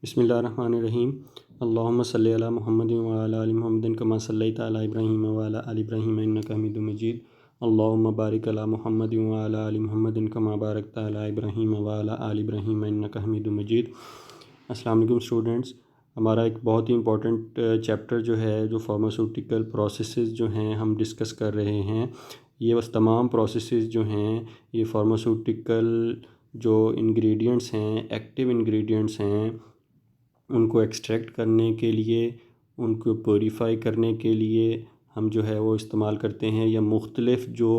बिस्मिल्लाहिर्रहमानिर्रहीम। अल्लाहुम्मा सल्लि अला मुहम्मदिन व अला आलि मुहम्मदिन कमा सल्लैता अला इब्राहीम व अला आलि इब्राहीम इन्नका हमीदुम मजीद। अल्लाहुम्मा बारिक अला मुहम्मदिन व अला आलि मुहम्मदिन कमा बारकता अला इब्राहीम व अला आलि इब्राहीम इन्नका हमीदुम मजीद। अस्सलाम वालेकुम स्टूडेंट्स। हमारा एक बहुत ही इम्पोर्टेंट चैप्टर जो है, जो फार्मास्यूटिकल प्रोसेसेस जो हैं हम डिस्कस कर रहे हैं। ये बस तमाम प्रोसेसेस जो हैं, ये फार्मास्यूटिकल जो इंग्रेडिएंट्स हैं, एक्टिव इंग्रेडिएंट्स हैं, उनको एक्सट्रैक्ट करने के लिए, उनको प्योरीफाई करने के लिए हम जो है वो इस्तेमाल करते हैं, या मुख्तलिफ़ जो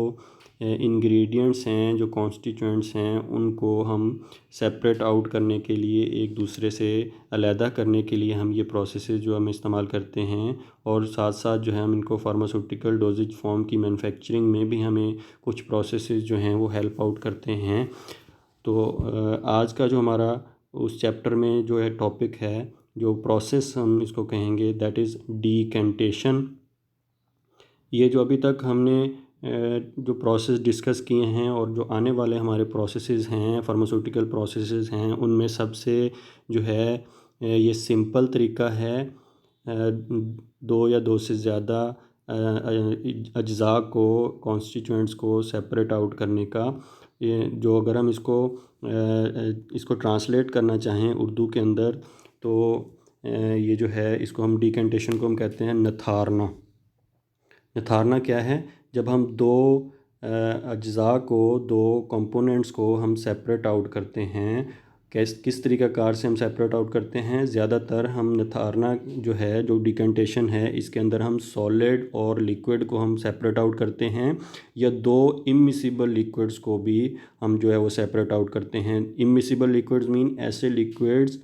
इंग्रेडिएंट्स हैं, जो कॉन्स्टिट्यूएंट्स हैं, उनको हम सेपरेट आउट करने के लिए, एक दूसरे से अलहदा करने के लिए हम ये प्रोसेसेस जो हम इस्तेमाल करते हैं। और साथ साथ जो है हम इनको फार्मास्यूटिकल डोजेज फॉर्म की मैन्युफैक्चरिंग में भी हमें कुछ प्रोसेसेस जो हैं वो हेल्प आउट करते हैं। तो आज का जो हमारा उस चैप्टर में जो है टॉपिक है, जो प्रोसेस हम इसको कहेंगे, दैट इज़ डीकेंटेशन। ये जो अभी तक हमने जो प्रोसेस डिस्कस किए हैं और जो आने वाले हमारे प्रोसेसेस हैं, फार्मास्यूटिकल प्रोसेसेस हैं, उनमें सबसे जो है ये सिंपल तरीका है दो या दो से ज़्यादा अज्ज़ा को, कॉन्स्टिट्यूएंट्स को सेपरेट आउट करने का। ये जो अगर हम इसको ट्रांसलेट करना चाहें उर्दू के अंदर, तो ये जो है इसको हम डीकेंटेशन को हम कहते हैं नथारना। नथारना क्या है? जब हम दो अज्ज़ा को, दो कंपोनेंट्स को हम सेपरेट आउट करते हैं, किस तरीक़ाकार से हम सेपरेट आउट करते हैं? ज़्यादातर हम नथारना जो है, जो डिकेंटेशन है, इसके अंदर हम सॉलिड और लिक्विड को हम सेपरेट आउट करते हैं, या दो इमिसिबल लिक्विड्स को भी हम जो है वो सेपरेट आउट करते हैं। इमिसिबल लिक्विड्स मीन ऐसे लिक्विड्स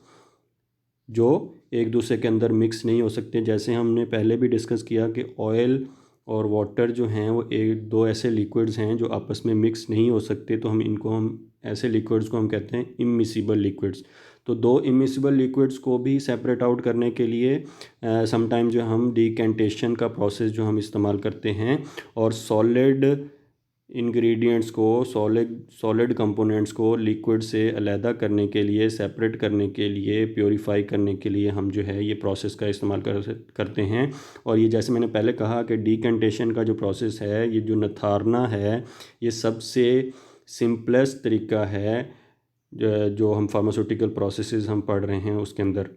जो एक दूसरे के अंदर मिक्स नहीं हो सकते। जैसे हमने पहले भी डिस्कस किया कि ऑयल और वाटर जो हैं वो एक दो ऐसे लिक्विड्स हैं जो आपस में मिक्स नहीं हो सकते, तो हम ऐसे लिक्विड्स को हम कहते हैं इमिसिबल लिक्विड्स। तो दो इमिसिबल लिक्विड्स को भी सेपरेट आउट करने के लिए समटाइम जो हम डीकेंटेशन का प्रोसेस जो हम इस्तेमाल करते हैं, और सॉलिड इंग्रेडिएंट्स को, सॉलिड कंपोनेंट्स को लिक्विड से अलहदा करने के लिए, सेपरेट करने के लिए, प्योरीफाई करने के लिए हम जो है ये प्रोसेस का इस्तेमाल करते हैं। और ये जैसे मैंने पहले कहा कि डीकेंटेशन का जो प्रोसेस है, ये जो नथारना है, ये सबसे सिंपलेस्ट तरीका है जो हम फार्मास्यूटिकल प्रोसेसेस हम पढ़ रहे हैं उसके अंदर।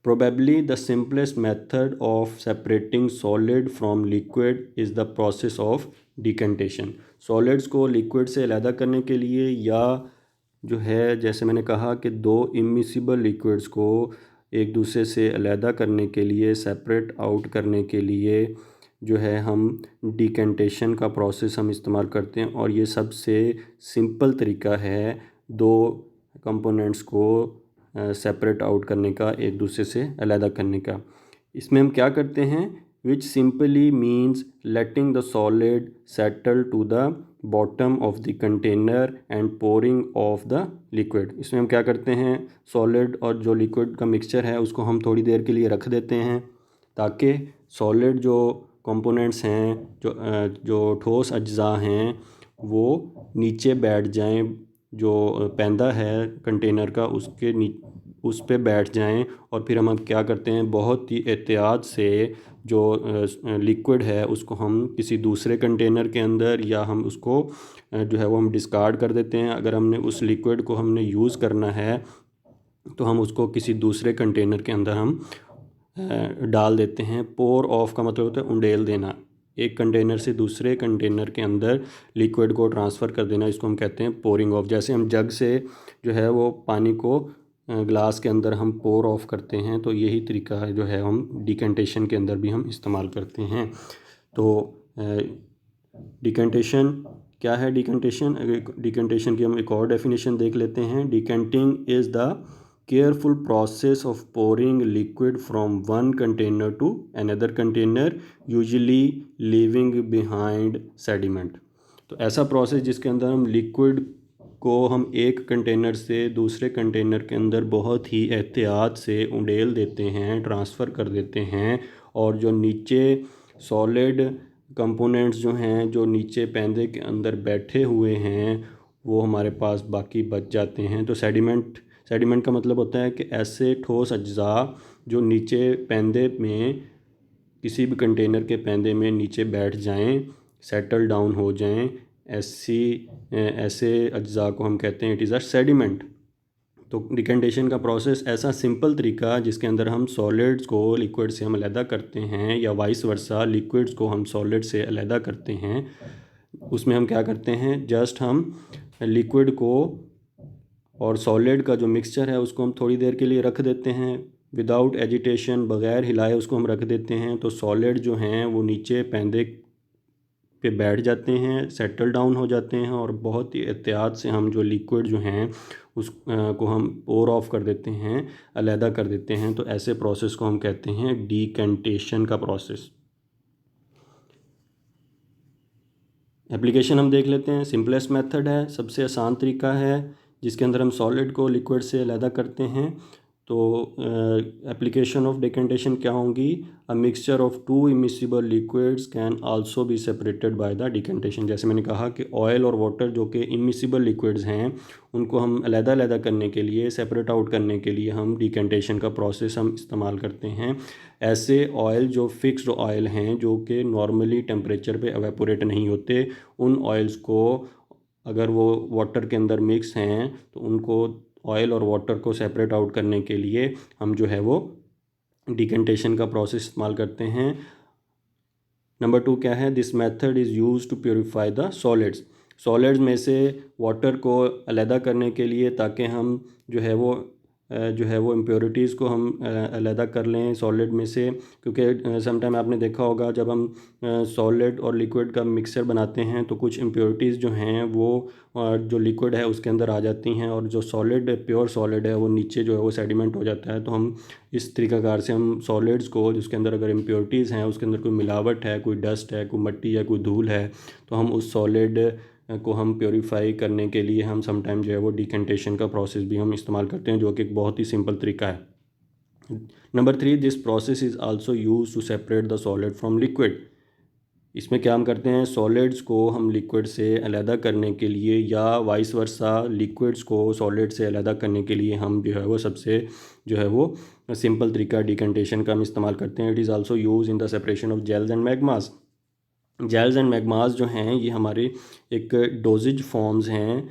Probably the simplest method of separating solid from liquid is the process of decantation. Solids को liquid से अलहदा करने के लिए, या जो है जैसे मैंने कहा कि दो immiscible liquids को एक दूसरे से अलहदा करने के लिए, सेपरेट आउट करने के लिए जो है हम डिकेंटेशन का प्रोसेस हम इस्तेमाल करते हैं। और ये सबसे सिंपल तरीका है दो कंपोनेंट्स को सेपरेट आउट करने का, एक दूसरे से अलहदा करने का। इसमें हम क्या करते हैं? Which simply means letting the solid settle to the bottom of the container and pouring off the liquid. इसमें हम क्या करते हैं? सॉलिड और जो लिक्विड का मिक्सचर है उसको हम थोड़ी देर के लिए रख देते हैं, ताकि सॉलिड जो कंपोनेंट्स हैं, जो ठोस अज्ज़ा हैं, वो नीचे बैठ जाएं, जो पैंदा है कंटेनर का उस पे बैठ जाएं। और फिर हम क्या करते हैं? बहुत ही एहतियात से जो लिक्विड है उसको हम किसी दूसरे कंटेनर के अंदर, या हम उसको जो है वो हम डिस्कार्ड कर देते हैं। अगर हमने उस लिक्विड को हमने यूज़ करना है तो हम उसको किसी दूसरे कंटेनर के अंदर हम डाल देते हैं। पोर ऑफ का मतलब होता है उंडेल देना, एक कंटेनर से दूसरे कंटेनर के अंदर लिक्विड को ट्रांसफ़र कर देना, इसको हम कहते हैं पोरिंग ऑफ। जैसे हम जग से जो है वो पानी को ग्लास के अंदर हम पोर ऑफ करते हैं, तो यही तरीका है जो है हम डिकेंटेशन के अंदर भी हम इस्तेमाल करते हैं। तो डिकेंटेशन क्या है? डिकेंटेशन की हम एक और डेफिनेशन देख लेते हैं। Decanting is the careful process of pouring liquid from one container to another container, usually leaving behind sediment. तो ऐसा प्रोसेस जिसके अंदर हम लिक्विड को हम एक कंटेनर से दूसरे कंटेनर के अंदर बहुत ही एहतियात से उंडेल देते हैं, ट्रांसफ़र कर देते हैं, और जो नीचे सॉलिड कंपोनेंट्स जो हैं, जो नीचे पैंदे के अंदर बैठे हुए हैं, वो हमारे पास बाकी बच जाते हैं। तो सेडिमेंट का मतलब होता है कि ऐसे ठोस अज्जा जो नीचे पैंदे में, किसी भी कंटेनर के पैंदे में नीचे बैठ जाएं, सेटल डाउन हो जाएं, ऐसे अज्जा को हम कहते हैं इट इज़ अ सेडिमेंट। तो डिकैंटेशन का प्रोसेस ऐसा सिंपल तरीका जिसके अंदर हम सॉलिड्स को लिक्विड से हम अलहदा करते हैं, या वाइस वर्सा लिक्विड्स को हम सॉलिड से अलहदा करते हैं, उसमें हम क्या करते हैं, जस्ट हम लिक्विड को और सॉलिड का जो मिक्सचर है उसको हम थोड़ी देर के लिए रख देते हैं, विदाउट एजिटेशन, बग़ैर हिलाए उसको हम रख देते हैं। तो सॉलिड जो हैं वो नीचे पैंदे पे बैठ जाते हैं, सेटल डाउन हो जाते हैं, और बहुत ही एहतियात से हम जो लिक्विड जो हैं उस को हम पोर ऑफ कर देते हैं, अलहदा कर देते हैं। तो ऐसे प्रोसेस को हम कहते हैं डिकैंटेशन का प्रोसेस। एप्लीकेशन हम देख लेते हैं। सिंपलेस्ट मेथड है, सबसे आसान तरीका है जिसके अंदर हम सॉलिड को लिक्विड से अलहदा करते हैं। तो एप्लीकेशन ऑफ डिकैंटेशन क्या होंगी, a mixture of to immiscible liquids can also be separated by the decantation. जैसे मैंने कहा कि ऑयल और वाटर जो कि इमिसिबल लिक्विड्स हैं उनको हम अलहदा करने के लिए, सेपरेट आउट करने के लिए हम डिकैंटेशन का प्रोसेस हम इस्तेमाल करते हैं। ऐसे ऑयल जो फिक्स्ड ऑयल हैं, जो कि नॉर्मली टेम्परेचर पे एवेपोरेट नहीं होते, उन ऑयल्स को अगर वो वाटर के अंदर मिक्स हैं तो उनको ऑयल और वाटर को सेपरेट आउट करने के लिए हम जो है वो डिकैंटेशन का प्रोसेस इस्तेमाल करते हैं। नंबर 2 क्या है, this method is use to purify the solids में से वाटर को अलहदा करने के लिए, ताकि हम जो है वो इम्प्योरिटीज़ को हम अलहदा कर लें सॉलिड में से। क्योंकि समटाइम आपने देखा होगा जब हम सॉलिड और लिक्विड का मिक्सचर बनाते हैं तो कुछ इम्प्योरिटीज़ जो हैं वो जो लिक्विड है उसके अंदर आ जाती हैं, और जो प्योर सॉलिड है वो नीचे जो है वो सेडिमेंट हो जाता है। तो हम इस तरीक़ाकार से हम सॉलिड्स को, जिसके अंदर अगर इम्प्योरिटीज़ हैं, उसके अंदर कोई मिलावट है, कोई डस्ट है, कोई मिट्टी है, कोई धूल है, तो हम उस सॉलिड को हम प्योरीफाई करने के लिए हम समटाइम जो है वो डिकैंटेशन का प्रोसेस भी हम इस्तेमाल करते हैं, जो कि एक बहुत ही सिंपल तरीका है। Number 3, this process is also use to separate the solid from liquid. इसमें क्या हम करते हैं, सॉलिड्स को हम लिक्विड से अलहदा करने के लिए, या वाइस वर्सा लिक्विड्स को सॉलिड से अलहदा करने के लिए हम जो है वो सबसे जो है वो सिंपल तरीका डिकैंटेशन का हम इस्तेमाल करते हैं। It is also use in the separation of gels and magmas. Gels and magmas जो हैं ये हमारे एक डोजेज फॉर्म्स हैं।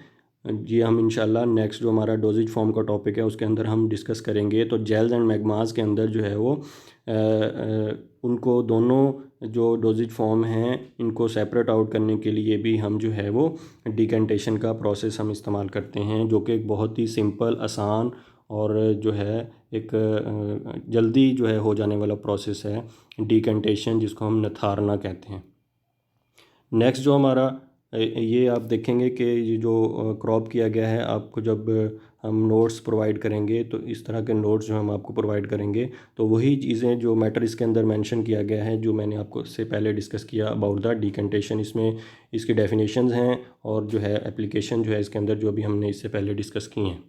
ये हम इंशाल्लाह नेक्स्ट जो हमारा डोजेज फॉर्म का टॉपिक है उसके अंदर हम डिस्कस करेंगे। तो जेल्स एंड मैग्मास के अंदर जो है वो उनको दोनों जो डोजेज फॉर्म हैं इनको सेपरेट आउट करने के लिए भी हम जो है वो डिकैंटेशन का प्रोसेस हम इस्तेमाल करते हैं, जो कि एक बहुत ही सिंपल, आसान और जो है एक जल्दी जो है हो जाने वाला प्रोसेस है डिकैंटेशन, जिसको हम नथारना कहते हैं। नेक्स्ट जो हमारा ये आप देखेंगे कि ये जो क्रॉप किया गया है, आपको जब हम नोट्स प्रोवाइड करेंगे तो इस तरह के नोट्स जो हम आपको प्रोवाइड करेंगे तो वही चीज़ें जो मैटर इसके अंदर मेंशन किया गया है जो मैंने आपको इससे पहले डिस्कस किया अबाउट द डिकैंटेशन। इसमें इसकी डेफिनेशंस हैं और जो है एप्लीकेशन जो है इसके अंदर जो भी हमने इससे पहले डिस्कस की हैं।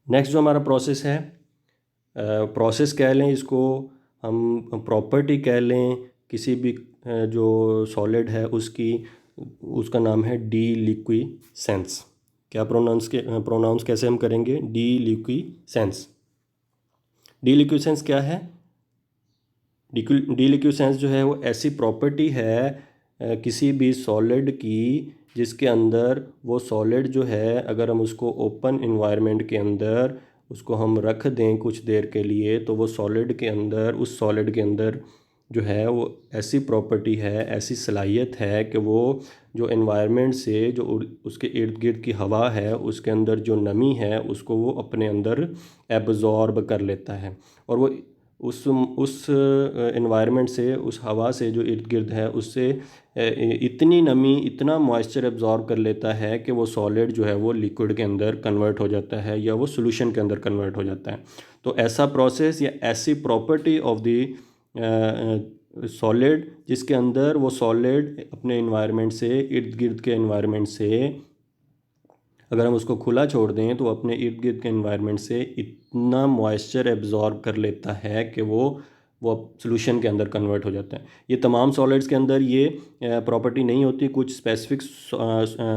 नेक्स्ट जो हमारा प्रोसेस है, प्रोसेस कह लें इसको, हम प्रॉपर्टी कह लें किसी भी जो सॉलिड है उसका नाम है डीलिक्विसेंस। क्या प्रोनाउंस कैसे हम करेंगे, डीलिक्विसेंस। डीलिक्विसेंस क्या है, डीलिक्विसेंस जो है वो ऐसी प्रॉपर्टी है किसी भी सॉलिड की जिसके अंदर वो सॉलिड जो है अगर हम उसको ओपन इन्वायरमेंट के अंदर उसको हम रख दें कुछ देर के लिए तो वो सॉलिड के अंदर, उस सॉलिड के अंदर जो है वो ऐसी प्रॉपर्टी है, ऐसी सलाहियत है कि वो जो एनवायरनमेंट से जो उसके इर्द गिर्द की हवा है उसके अंदर जो नमी है उसको वो अपने अंदर एब्जॉर्ब कर लेता है, और वो उस एनवायरनमेंट से, उस हवा से जो इर्द गिर्द है उससे इतनी नमी, इतना मॉइस्चर एब्जॉर्ब कर लेता है कि वो सॉलिड जो है वो लिक्विड के अंदर कन्वर्ट हो जाता है या वो सोल्यूशन के अंदर कन्वर्ट हो जाता है। तो ऐसा प्रोसेस या ऐसी प्रॉपर्टी ऑफ द सॉलिड जिसके अंदर वो सॉलिड अपने इन्वायरमेंट से, इर्द गिर्द के इन्वायरमेंट से अगर हम उसको खुला छोड़ दें तो अपने इर्द गिर्द के इन्वायरमेंट से इतना मॉइस्चर एब्जॉर्ब कर लेता है कि वो वो सोल्यूशन के अंदर कन्वर्ट हो जाता है। ये तमाम सॉलिड्स के अंदर ये प्रॉपर्टी नहीं होती, कुछ स्पेसिफिक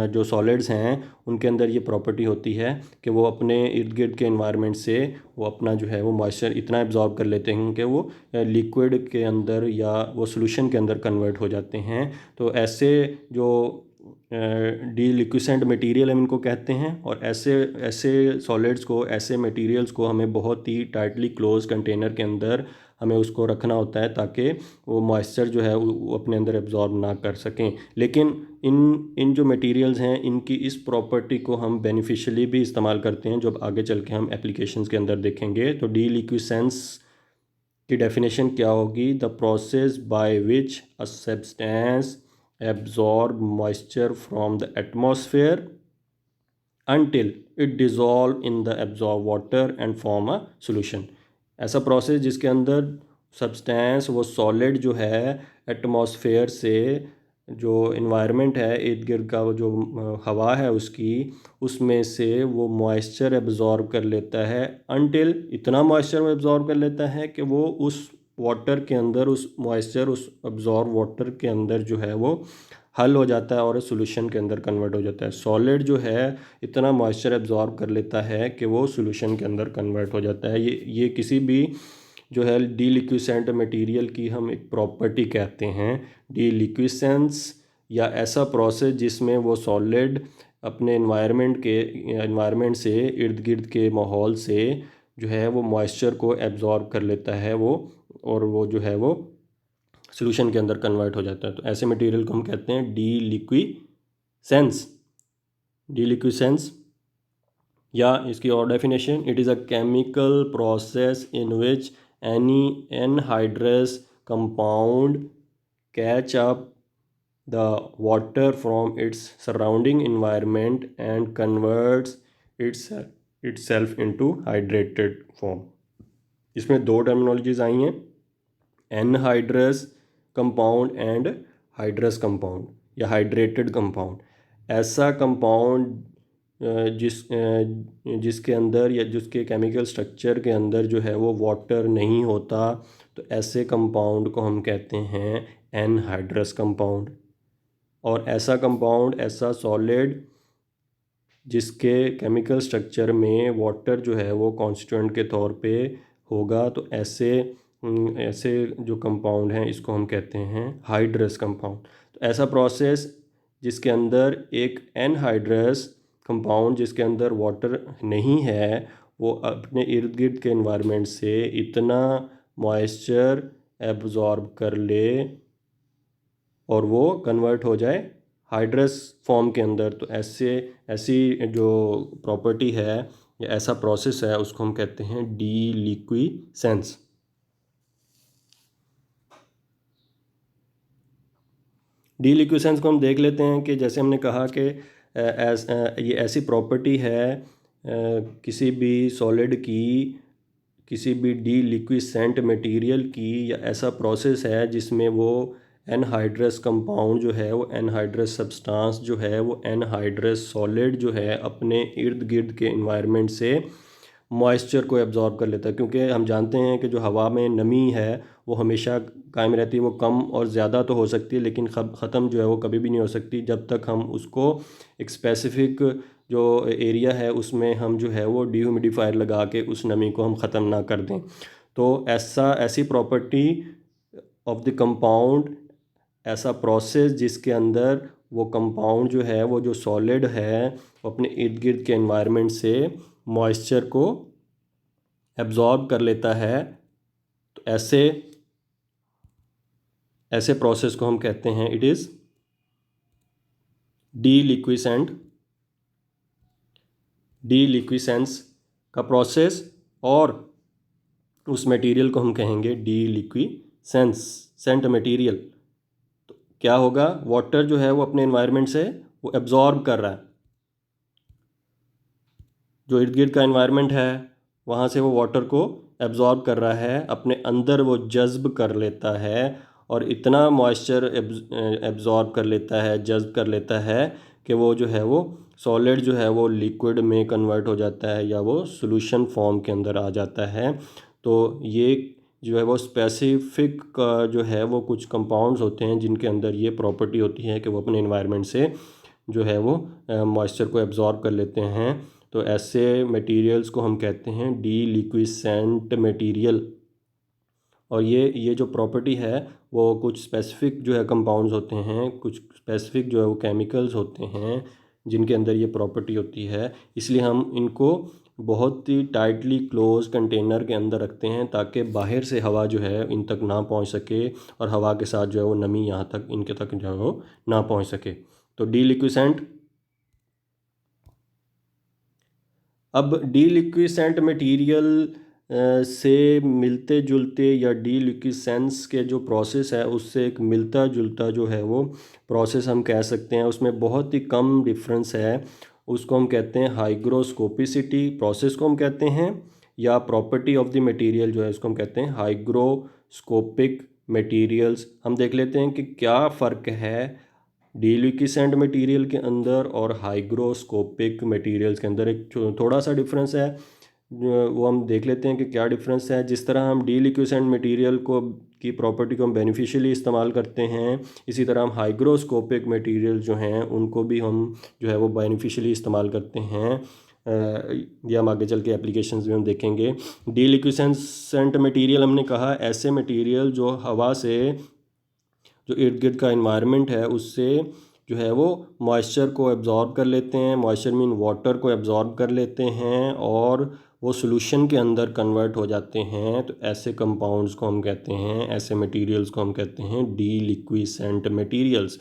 जो सॉलिड्स हैं उनके अंदर ये प्रॉपर्टी होती है कि वो अपने इर्द गिर्द के एनवायरनमेंट से वो अपना जो है वो मॉइस्चर इतना एब्जॉर्ब कर लेते हैं कि वो लिक्विड के अंदर या वो सोल्यूशन के अंदर कन्वर्ट हो जाते हैं। तो ऐसे जो डीलिक्विसेंट मटेरियल हम इनको कहते हैं, और ऐसे ऐसे सॉलिड्स को, ऐसे मटेरियल्स को हमें बहुत ही टाइटली क्लोज कंटेनर के अंदर हमें उसको रखना होता है ताकि वो मॉइस्चर जो है वो अपने अंदर एब्जॉर्ब ना कर सकें। लेकिन इन इन जो मटेरियल्स हैं इनकी इस प्रॉपर्टी को हम बेनिफिशियली भी इस्तेमाल करते हैं, जो अब आगे चल के हम एप्लीकेशंस के अंदर देखेंगे। तो डीलिक्विसेंस की डेफिनेशन क्या होगी? The process by which a substance absorb moisture from the atmosphere until it dissolve in the absorbed water and form a solution। ऐसा प्रोसेस जिसके अंदर सब्सटेंस वो सॉलिड जो है एटमॉस्फेयर से, जो इन्वायरमेंट है इर्द गिर्द का, वो जो हवा है उसकी, उसमें से वो मॉइस्चर एब्जॉर्ब कर लेता है। अनटिल इतना मॉइस्चर वो एब्जॉर्ब कर लेता है कि वो उस वाटर के अंदर, उस मॉइस्चर उस एब्जॉर्ब वाटर के अंदर जो है वो हल हो जाता है और सॉल्यूशन के अंदर कन्वर्ट हो जाता है। सॉलिड जो है इतना मॉइस्चर एब्जॉर्ब कर लेता है कि वो सॉल्यूशन के अंदर कन्वर्ट हो जाता है। ये किसी भी जो है डीलिक्विसेंट मटेरियल की हम एक प्रॉपर्टी कहते हैं। डीलिक्विसेंस या ऐसा प्रोसेस जिसमें वो सॉलिड अपने एनवायरनमेंट से, इर्द गिर्द के माहौल से जो है वो मॉइस्चर को एब्जॉर्ब कर लेता है वो, और वो जो है वो सॉल्यूशन के अंदर कन्वर्ट हो जाता है। तो ऐसे मटेरियल को हम कहते हैं डीलिक्विसेंस। डीलिक्विसेंस या इसकी और definition, it is a chemical process in which any anhydrous compound catch up the water from its surrounding environment and converts itself into hydrated form. इसमें दो टर्मिनोलॉजीज आई हैं, anhydrous compound and hydrous compound या hydrated compound. ऐसा compound जिसके अंदर या जिसके केमिकल स्ट्रक्चर के अंदर जो है वो वाटर नहीं होता, तो ऐसे कंपाउंड को हम कहते हैं एनहाइड्रस कंपाउंड। और ऐसा कंपाउंड, ऐसा सॉलिड जिसके केमिकल स्ट्रक्चर में वाटर जो है वो कॉन्स्टिट्यूएंट के तौर पे होगा, तो ऐसे ऐसे जो कंपाउंड हैं इसको हम कहते हैं हाइड्रस कंपाउंड। तो ऐसा प्रोसेस जिसके अंदर एक एनहाइड्रस कंपाउंड जिसके अंदर वाटर नहीं है, वो अपने इर्द गिर्द के एनवायरनमेंट से इतना मॉइस्चर एब्जॉर्ब कर ले और वो कन्वर्ट हो जाए हाइड्रस फॉर्म के अंदर। तो ऐसी जो प्रॉपर्टी है या ऐसा प्रोसेस है उसको हम कहते हैं डीलिक्विसेंस। डीलिक्विसेंस को हम देख लेते हैं कि जैसे हमने कहा कि ये ऐसी प्रॉपर्टी है किसी भी सॉलिड की, किसी भी डीलिक्विसेंट मटेरियल की, या ऐसा प्रोसेस है जिसमें वो एनहाइड्रस कंपाउंड जो है, वो एनहाइड्रस सब्सटेंस जो है, वो एनहाइड्रस सॉलिड जो है अपने इर्द गिर्द के एनवायरनमेंट से मॉइस्चर को एब्जॉर्ब कर लेता है। क्योंकि हम जानते हैं कि जो हवा में नमी है वो हमेशा कायम रहती है, वो कम और ज़्यादा तो हो सकती है लेकिन ख़त्म जो है वो कभी भी नहीं हो सकती जब तक हम उसको एक स्पेसिफिक जो एरिया है उसमें हम जो है वो डिह्यूमिडिफायर लगा के उस नमी को हम ख़त्म ना कर दें। तो ऐसी प्रॉपर्टी ऑफ द कंपाउंड, ऐसा प्रोसेस जिसके अंदर वो कंपाउंड जो है, वो जो सॉलिड है, वो अपने इर्द गिर्द के एनवायरनमेंट से मॉइस्चर को एब्जॉर्ब कर लेता है, तो ऐसे प्रोसेस को हम कहते हैं इट इज़ डीलिक्विसेंस का प्रोसेस, और उस मटेरियल को हम कहेंगे डीलिक्विसेंट मटेरियल। तो क्या होगा, वाटर जो है वो अपने एनवायरनमेंट से वो एब्जॉर्ब कर रहा है, जो इर्द गिर्द का एनवायरनमेंट है वहाँ से वो वाटर को एब्जॉर्ब कर रहा है, अपने अंदर वो जज्ब कर लेता है और इतना मॉइस्चर एब्जॉर्ब कर लेता है, जज्ब कर लेता है कि वो जो है वो सॉलिड जो है वो लिक्विड में कन्वर्ट हो जाता है या वो सॉल्यूशन फॉर्म के अंदर आ जाता है। तो ये जो है वो स्पेसिफिक का जो है वो कुछ कंपाउंड्स होते हैं जिनके अंदर ये प्रॉपर्टी होती है कि वो अपने एनवायरनमेंट से जो है वो मॉइस्चर को एब्जॉर्ब कर लेते हैं। तो ऐसे मटेरियल्स को हम कहते हैं डीलिक्विसेंट मटेरियल। और ये जो प्रॉपर्टी है वो कुछ स्पेसिफिक जो है कंपाउंड्स होते हैं, कुछ स्पेसिफिक जो है वो केमिकल्स होते हैं जिनके अंदर ये प्रॉपर्टी होती है। इसलिए हम इनको बहुत ही टाइटली क्लोज कंटेनर के अंदर रखते हैं ताकि बाहर से हवा जो है इन तक ना पहुंच सके और हवा के साथ जो है वो नमी यहाँ तक इनके तक जो है वो ना पहुंच सके। तो डीलिक्विसेंट। अब डीलिक्विसेंट मटेरियल से मिलते जुलते या डीलिक्विसेंस के जो प्रोसेस है उससे एक मिलता जुलता जो है वो प्रोसेस हम कह सकते हैं, उसमें बहुत ही कम डिफरेंस है। उसको हम कहते हैं हाइग्रोस्कोपिसिटी प्रोसेस को हम कहते हैं, या प्रॉपर्टी ऑफ द मटेरियल जो है उसको हम कहते हैं हाइग्रोस्कोपिक मटेरियल्स। हम देख लेते हैं कि क्या फ़र्क है डीलिक्विसेंट मटेरियल के अंदर और हाइग्रोस्कोपिक मटेरियल्स के अंदर। एक थोड़ा सा डिफरेंस है वो हम देख लेते हैं कि क्या डिफरेंस है। जिस तरह हम डीलिक्विसेंट मटेरियल को की प्रॉपर्टी को हम बेनिफिशियली इस्तेमाल करते हैं, इसी तरह हम हाइग्रोस्कोपिक मटेरियल जो हैं उनको भी हम जो है वो बेनिफिशियली इस्तेमाल करते हैं। या हम आगे चल के एप्लीकेशंस में हम देखेंगे। डीलिक्विसेंट मटेरियल हमने कहा ऐसे मटेरियल जो हवा से, जो इर्द गिर्द का इन्वायरमेंट है उससे जो है वो मॉइस्चर को एब्जॉर्ब कर लेते हैं, मॉइस्चर मीन वाटर को एब्जॉर्ब कर लेते हैं और वो सोल्यूशन के अंदर कन्वर्ट हो जाते हैं। तो ऐसे कंपाउंड्स को हम कहते हैं, ऐसे मटेरियल्स को हम कहते हैं डीलिक्विसेंट मटेरियल्स।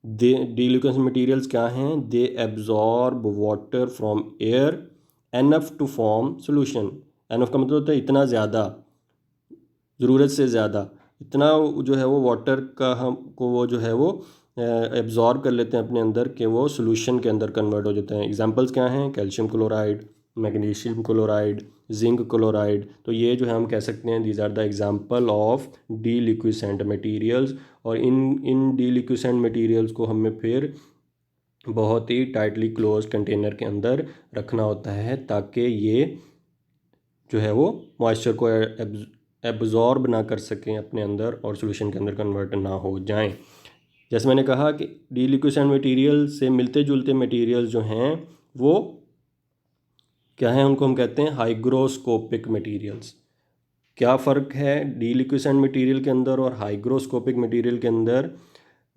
डीलिक्विसेंट मटेरियल्स क्या हैं? They absorb water from air enough to form solution. Enough का मतलब होता है इतना ज़्यादा, ज़रूरत से ज़्यादा, इतना जो है वो वाटर का हमको वो जो है वो एब्जॉर्ब कर लेते हैं अपने अंदर कि वो सोल्यूशन के अंदर कन्वर्ट हो जाते हैं। एग्जांपल्स क्या हैं? Calcium chloride, magnesium chloride, zinc chloride. तो ये जो है हम कह सकते हैं these are the example of deliquescent materials. और इन इन डीलिक्विसेंट मटेरियल्स को हमें फिर बहुत ही टाइटली क्लोज कंटेनर के अंदर रखना होता है ताकि ये जो है वो मॉइस्चर को एब्जॉर्ब ना कर सकें अपने अंदर और सॉल्यूशन के अंदर कन्वर्ट ना हो जाएं। जैसे मैंने कहा कि डीलिक्विसेंट मटेरियल से मिलते जुलते मटेरियल जो हैं वो क्या हैं? उनको हम कहते हैं हाइग्रोस्कोपिक मटेरियल्स। क्या फ़र्क है डीलिक्विसेंट मटेरियल के अंदर और हाइग्रोस्कोपिक मटेरियल के अंदर?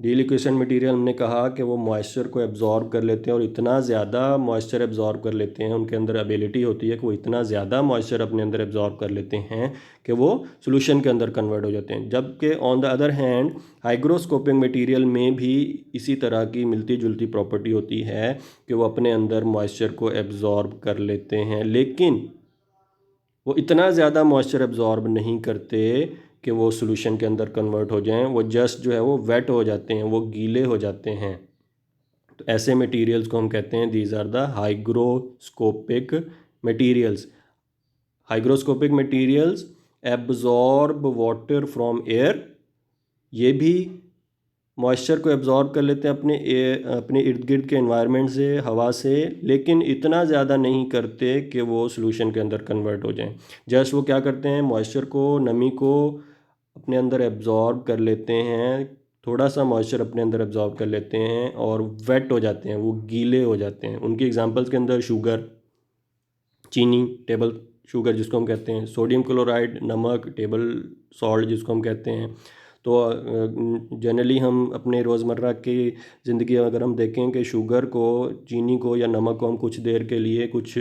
डीलिक्विसेंट मटेरियल हमने कहा कि वो मॉइस्चर को एब्जॉर्ब कर लेते हैं और इतना ज़्यादा मॉइस्चर एब्जॉर्ब कर लेते हैं, उनके अंदर एबिलिटी होती है कि वो इतना ज़्यादा मॉइस्चर अपने अंदर एब्जॉर्ब कर लेते हैं कि वो सॉल्यूशन के अंदर कन्वर्ट हो जाते हैं। जबकि on the other hand hygroscopic material में भी इसी तरह की मिलती जुलती प्रॉपर्टी होती है कि वो अपने अंदर मॉइस्चर को एब्जॉर्ब कर लेते हैं, लेकिन वो इतना ज़्यादा मॉइस्चर एब्जॉर्ब नहीं करते कि वो सॉल्यूशन के अंदर कन्वर्ट हो जाएं। वो जस्ट जो है वो वेट हो जाते हैं, वो गीले हो जाते हैं। तो ऐसे मटेरियल्स को हम कहते हैं these are the hygroscopic materials. Hygroscopic materials absorb water from air. ये भी मॉइस्चर को एब्जॉर्ब कर लेते हैं अपने इर्द गिर्द के एनवायरनमेंट से, हवा से, लेकिन इतना ज़्यादा नहीं करते कि वो सॉल्यूशन के अंदर कन्वर्ट हो जाएं। जस्ट वो क्या करते हैं? मॉइस्चर को, नमी को अपने अंदर एब्जॉर्ब कर लेते हैं, थोड़ा सा मॉइस्चर अपने अंदर एब्जॉर्ब कर लेते हैं और वेट हो जाते हैं, वो गीले हो जाते हैं। उनकी एग्जांपल्स के अंदर शुगर, चीनी, टेबल शुगर जिसको हम कहते हैं, सोडियम क्लोराइड, नमक, टेबल सॉल्ट जिसको हम कहते हैं। तो जनरली हम अपने रोज़मर्रा की ज़िंदगी अगर हम देखें कि शुगर को, चीनी को या नमक को हम कुछ देर के लिए, कुछ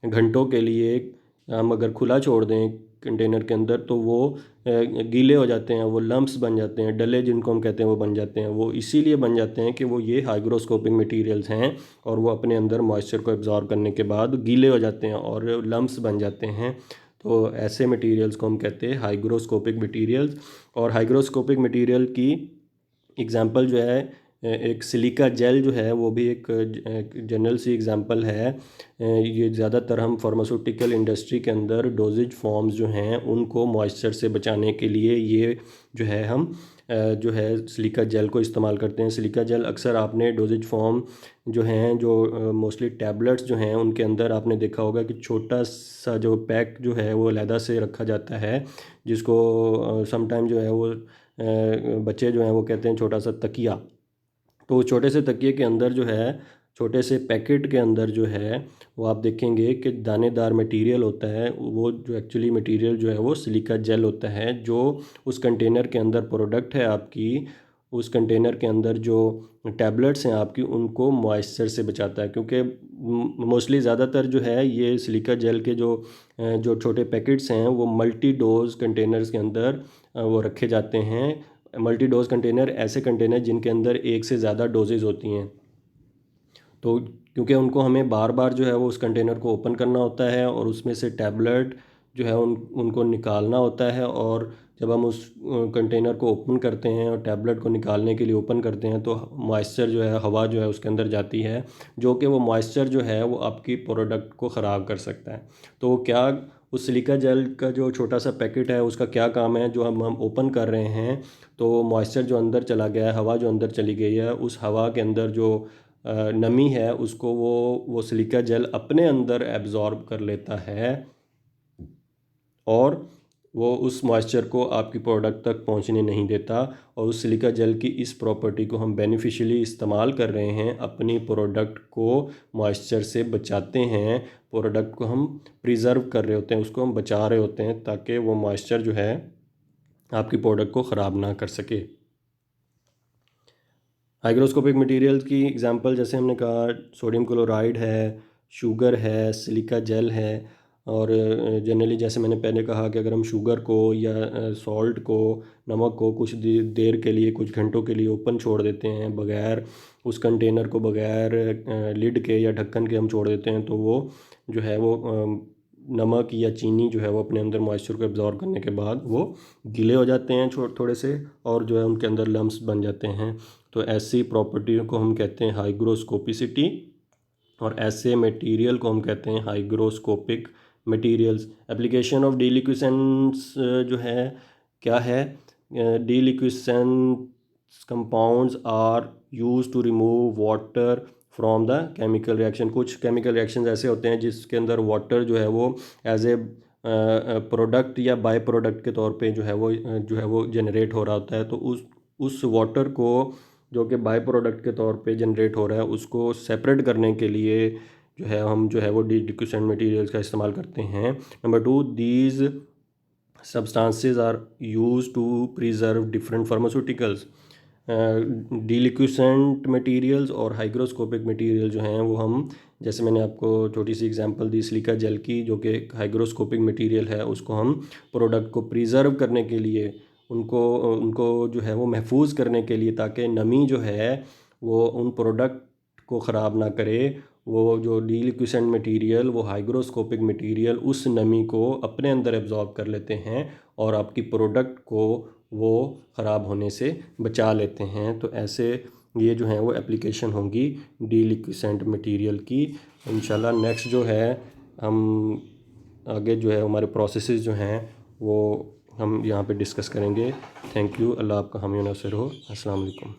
घंटों के लिए हम अगर खुला छोड़ दें कंटेनर के अंदर तो वो गीले हो जाते हैं, वो लम्प्स बन जाते हैं, डले जिनको हम कहते हैं वो बन जाते हैं। वो इसीलिए बन जाते हैं कि वो ये हाइग्रोस्कोपिक मटेरियल्स हैं और वो अपने अंदर मॉइस्चर को एब्जॉर्ब करने के बाद गीले हो जाते हैं और लम्प्स बन जाते हैं। तो ऐसे मटेरियल्स को हम कहते हैं हाइग्रोस्कोपिक मटेरियल्स। और हाइग्रोस्कोपिक मटेरियल की एग्जांपल जो है, एक सिलिका जेल जो है वो भी एक जनरल सी एग्जांपल है। ये ज़्यादातर हम फार्मास्यूटिकल इंडस्ट्री के अंदर डोजेज फॉर्म्स जो हैं उनको मॉइस्चर से बचाने के लिए ये जो है हम जो है सिलिका जेल को इस्तेमाल करते हैं। सिलिका जेल अक्सर आपने डोजेज फॉर्म जो हैं, जो मोस्टली टैबलेट्स जो हैं, उनके अंदर आपने देखा होगा कि छोटा सा जो पैक जो है वो अलहदा से रखा जाता है, जिसको समटाइम जो है वो बच्चे जो हैं वो कहते हैं छोटा सा तकिया। तो छोटे से तकिए के अंदर जो है, छोटे से पैकेट के अंदर जो है, वो आप देखेंगे कि दानेदार मटेरियल होता है। वो जो एक्चुअली मटेरियल जो है वो सिलिका जेल होता है, जो उस कंटेनर के अंदर प्रोडक्ट है आपकी, उस कंटेनर के अंदर जो टैबलेट्स हैं आपकी, उनको मॉइस्चर से बचाता है। क्योंकि मोस्टली ज़्यादातर जो है ये सिलिका जेल के जो छोटे पैकेट्स हैं वो मल्टी डोज कंटेनर्स के अंदर वो रखे जाते हैं। मल्टी डोज कंटेनर ऐसे कंटेनर जिनके अंदर एक से ज़्यादा डोजेज़ होती हैं। तो क्योंकि उनको हमें बार बार जो है वो उस कंटेनर को ओपन करना होता है और उसमें से टैबलेट जो है उनको निकालना होता है। और जब हम उस कंटेनर को ओपन करते हैं और टैबलेट को निकालने के लिए ओपन करते हैं, तो मॉइस्चर जो है, हवा जो है उसके अंदर जाती है, जो कि वो मॉइस्चर जो है वो आपकी प्रोडक्ट को ख़राब कर सकता है। तो वो क्या, उस सिलिका जेल का जो छोटा सा पैकेट है उसका क्या काम है, जो हम ओपन कर रहे हैं, तो मॉइस्चर जो अंदर चला गया है, हवा जो अंदर चली गई है, उस हवा के अंदर जो नमी है उसको वो सिलिका जेल अपने अंदर एब्जॉर्ब कर लेता है और वो उस मॉइस्चर को आपकी प्रोडक्ट तक पहुंचने नहीं देता। और उस सिलिका जेल की इस प्रॉपर्टी को हम बेनिफिशियली इस्तेमाल कर रहे हैं, अपनी प्रोडक्ट को मॉइस्चर से बचाते हैं। प्रोडक्ट को हम प्रिजर्व कर रहे होते हैं, उसको हम बचा रहे होते हैं, ताकि वो मॉइस्चर जो है आपकी प्रोडक्ट को ख़राब ना कर सके। हाइग्रोस्कोपिक मटेरियल्स की एग्जांपल जैसे हमने कहा, सोडियम क्लोराइड है, शुगर है, सिलिका जेल है। और जनरली जैसे मैंने पहले कहा कि अगर हम शुगर को या सॉल्ट को, नमक को कुछ देर के लिए, कुछ घंटों के लिए ओपन छोड़ देते हैं, बगैर उस कंटेनर को बगैर लिड के या ढक्कन के हम छोड़ देते हैं, तो वो जो है वो नमक या चीनी जो है वो अपने अंदर मॉइस्चर को एब्जॉर्ब करने के बाद वो गीले हो जाते हैं थोड़े से, और जो है उनके अंदर लम्स बन जाते हैं। तो ऐसी प्रॉपर्टी को हम कहते हैं हाइग्रोस्कोपिसिटी, और ऐसे मटेरियल को हम कहते हैं hygroscopic materials. Application of deliquescents जो है क्या है, deliquescents compounds are use to remove water from the chemical reaction. कुछ केमिकल रिएक्शंस ऐसे होते हैं जिसके अंदर वाटर जो है वो एज ए प्रोडक्ट या बाय प्रोडक्ट के तौर पे जो है वो जनरेट हो रहा होता है। तो उस वाटर को, जो कि बाय प्रोडक्ट के तौर पे जनरेट हो रहा है, उसको सेपरेट करने के लिए जो है हम जो है वो डीलिक्विसेंट मटेरियल्स का इस्तेमाल करते हैं। Number 2, these substances are use to preserve different pharmaceuticals. Deliquescent materials और हाइग्रोस्कोपिक मटेरियल जो हैं वो हम, जैसे मैंने आपको छोटी सी एग्जांपल दी सिलिका जेल की, जो कि हाइग्रोस्कोपिक मटेरियल है, उसको हम प्रोडक्ट को प्रिजर्व करने के लिए, उनको उनको जो है वो महफूज करने के लिए, ताकि नमी जो है वो उन प्रोडक्ट को ख़राब ना करे। वो जो डीलिक्विसेंट मटेरियल, वो हाइग्रोस्कोपिक मटेरियल उस नमी को अपने अंदर एब्जॉर्ब कर लेते हैं और आपकी प्रोडक्ट को वो ख़राब होने से बचा लेते हैं। तो ऐसे ये जो हैं वो एप्लीकेशन होंगी डीलिक्विसेंट मटेरियल की। इंशाल्लाह नेक्स्ट जो है हम आगे जो है हमारे प्रोसेसेस जो हैं वो हम यहाँ पे डिस्कस करेंगे। Thank you. अल्लाह आपका हामी नासिर हो। अस्सलाम वालेकुम।